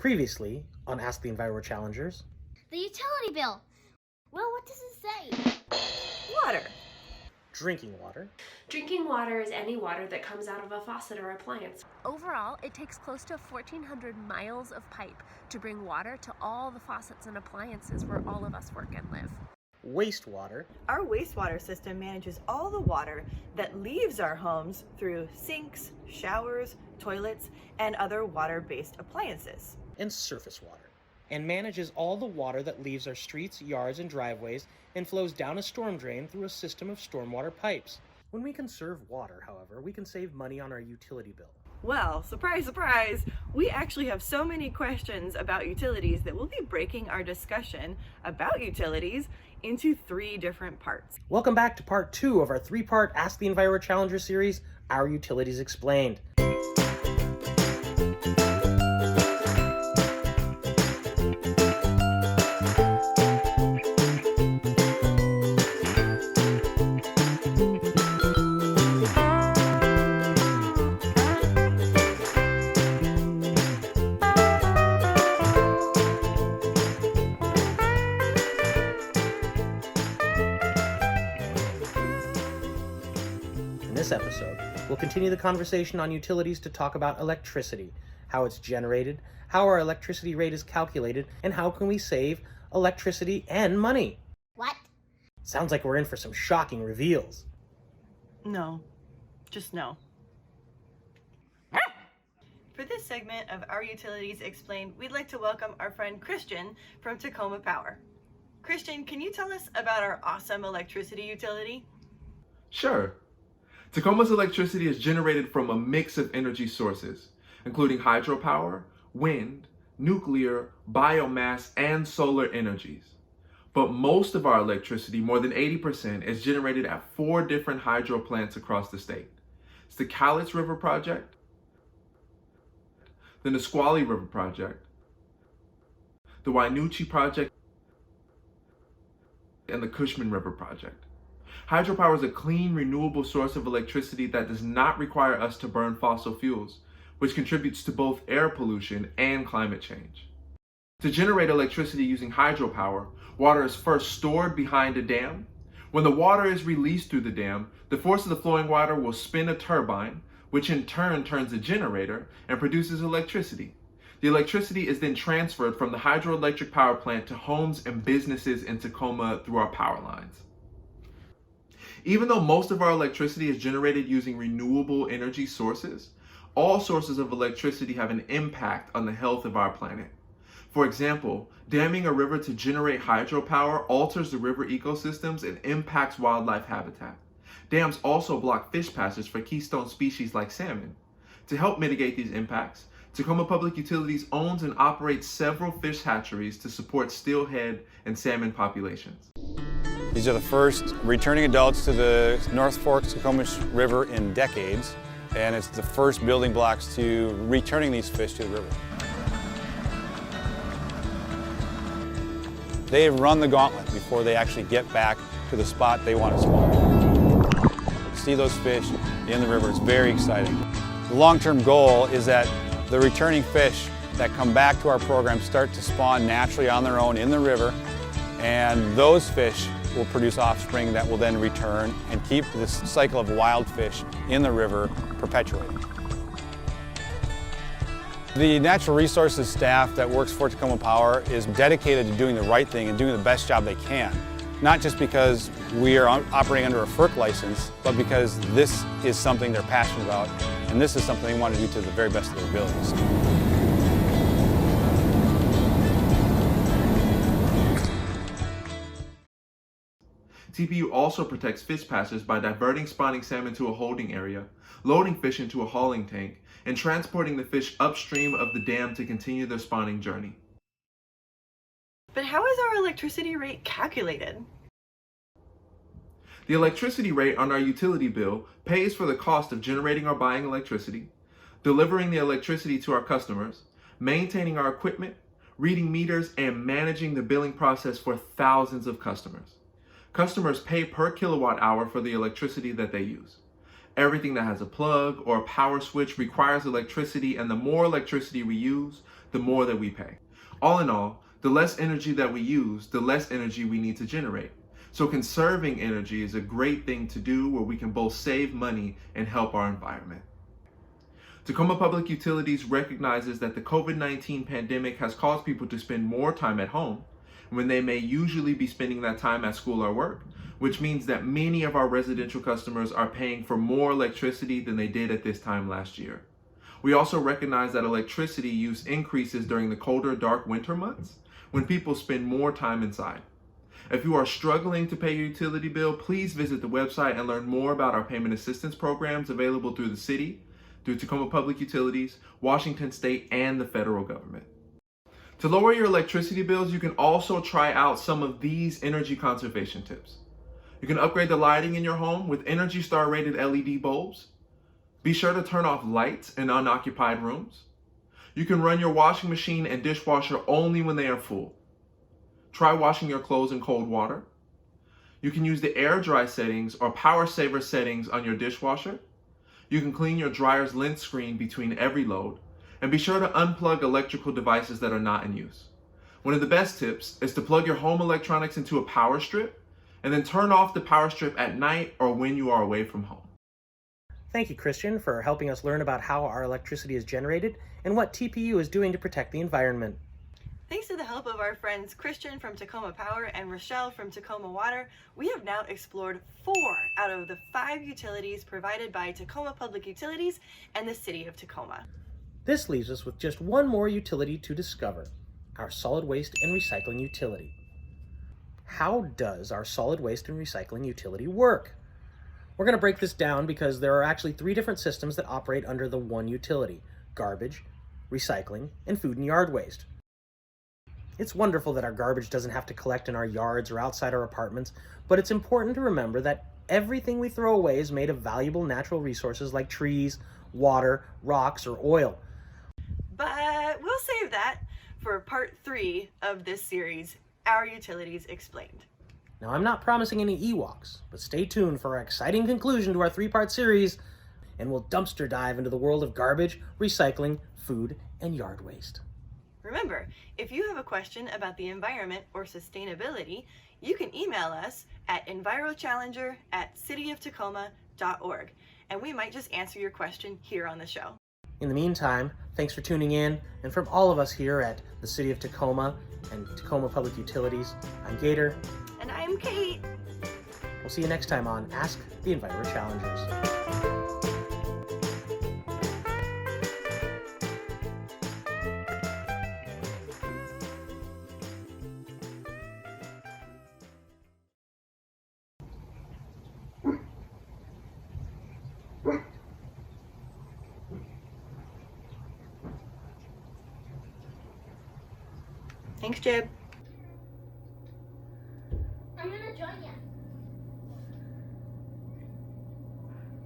Previously on Ask the EnviroChallengers. The utility bill. Well, what does it say? Water. Drinking water. Drinking water is any water that comes out of a faucet or appliance. Overall, it takes close to 1,400 miles of pipe to bring water to all the faucets and appliances where all of us work and live. Wastewater. Our wastewater system manages all the water that leaves our homes through sinks, showers, toilets, and other water-based appliances. And surface water. And manages all the water that leaves our streets, yards, and driveways and flows down a storm drain through a system of stormwater pipes. When we conserve water, however, we can save money on our utility bill. Well, surprise, surprise, we actually have so many questions about utilities that we'll be breaking our discussion about utilities into 3 different parts. Welcome back to part 2 of our 3-part Ask the EnviroChallenger series, Our Utilities Explained. In this episode, we'll continue the conversation on utilities to talk about electricity, how it's generated, how our electricity rate is calculated, and how can we save electricity and money. What? Sounds like we're in for some shocking reveals. No, just no. For this segment of Our Utilities Explained, we'd like to welcome our friend Christian from Tacoma Power. Christian, can you tell us about our awesome electricity utility? Sure. Tacoma's electricity is generated from a mix of energy sources, including hydropower, wind, nuclear, biomass, and solar energies. But most of our electricity, more than 80%, is generated at 4 different hydro plants across the state. It's the Cowlitz River Project, the Nisqually River Project, the Wainuchi Project, and the Cushman River Project. Hydropower is a clean, renewable source of electricity that does not require us to burn fossil fuels, which contributes to both air pollution and climate change. To generate electricity using hydropower, water is first stored behind a dam. When the water is released through the dam, the force of the flowing water will spin a turbine, which in turn turns a generator and produces electricity. The electricity is then transferred from the hydroelectric power plant to homes and businesses in Tacoma through our power lines. Even though most of our electricity is generated using renewable energy sources, all sources of electricity have an impact on the health of our planet. For example, damming a river to generate hydropower alters the river ecosystems and impacts wildlife habitat. Dams also block fish passage for keystone species like salmon. To help mitigate these impacts, Tacoma Public Utilities owns and operates several fish hatcheries to support steelhead and salmon populations. These are the first returning adults to the North Fork Tacoma River in decades, and it's the first building blocks to returning these fish to the river. They run the gauntlet before they actually get back to the spot they want to spawn. To see those fish in the river is very exciting. The long-term goal is that the returning fish that come back to our program start to spawn naturally on their own in the river, and those fish will produce offspring that will then return and keep this cycle of wild fish in the river perpetuating. The natural resources staff that works for Tacoma Power is dedicated to doing the right thing and doing the best job they can. Not just because we are operating under a FERC license, but because this is something they're passionate about, and this is something they want to do to the very best of their abilities. TPU also protects fish passage by diverting spawning salmon to a holding area, loading fish into a hauling tank, and transporting the fish upstream of the dam to continue their spawning journey. But how is our electricity rate calculated? The electricity rate on our utility bill pays for the cost of generating or buying electricity, delivering the electricity to our customers, maintaining our equipment, reading meters, and managing the billing process for thousands of customers. Customers pay per kilowatt hour for the electricity that they use. Everything that has a plug or a power switch requires electricity, and the more electricity we use, the more that we pay. All in all, the less energy that we use, the less energy we need to generate. So conserving energy is a great thing to do where we can both save money and help our environment. Tacoma Public Utilities recognizes that the COVID-19 pandemic has caused people to spend more time at home when they may usually be spending that time at school or work, which means that many of our residential customers are paying for more electricity than they did at this time last year. We also recognize that electricity use increases during the colder, dark winter months when people spend more time inside. If you are struggling to pay your utility bill, please visit the website and learn more about our payment assistance programs available through the city, through Tacoma Public Utilities, Washington State, and the federal government. To lower your electricity bills, you can also try out some of these energy conservation tips. You can upgrade the lighting in your home with Energy Star rated LED bulbs. Be sure to turn off lights in unoccupied rooms. You can run your washing machine and dishwasher only when they are full. Try washing your clothes in cold water. You can use the air dry settings or power saver settings on your dishwasher. You can clean your dryer's lint screen between every load. And be sure to unplug electrical devices that are not in use. One of the best tips is to plug your home electronics into a power strip and then turn off the power strip at night or when you are away from home. Thank you, Christian, for helping us learn about how our electricity is generated and what TPU is doing to protect the environment. Thanks to the help of our friends Christian from Tacoma Power and Rochelle from Tacoma Water, we have now explored 4 out of the 5 utilities provided by Tacoma Public Utilities and the City of Tacoma. This leaves us with just one more utility to discover, our solid waste and recycling utility. How does our solid waste and recycling utility work? We're going to break this down because there are actually 3 different systems that operate under the one utility: garbage, recycling, and food and yard waste. It's wonderful that our garbage doesn't have to collect in our yards or outside our apartments, but it's important to remember that everything we throw away is made of valuable natural resources like trees, water, rocks, or oil. But we'll save that for part 3 of this series, Our Utilities Explained. Now, I'm not promising any Ewoks, but stay tuned for our exciting conclusion to our 3-part series, and we'll dumpster dive into the world of garbage, recycling, food, and yard waste. Remember, if you have a question about the environment or sustainability, you can email us at EnviroChallenger@cityoftacoma.org, and we might just answer your question here on the show. In the meantime, thanks for tuning in, and from all of us here at the City of Tacoma and Tacoma Public Utilities, I'm Gator. And I'm Kate. We'll see you next time on Ask the EnviroChallengers. Thanks, Jib.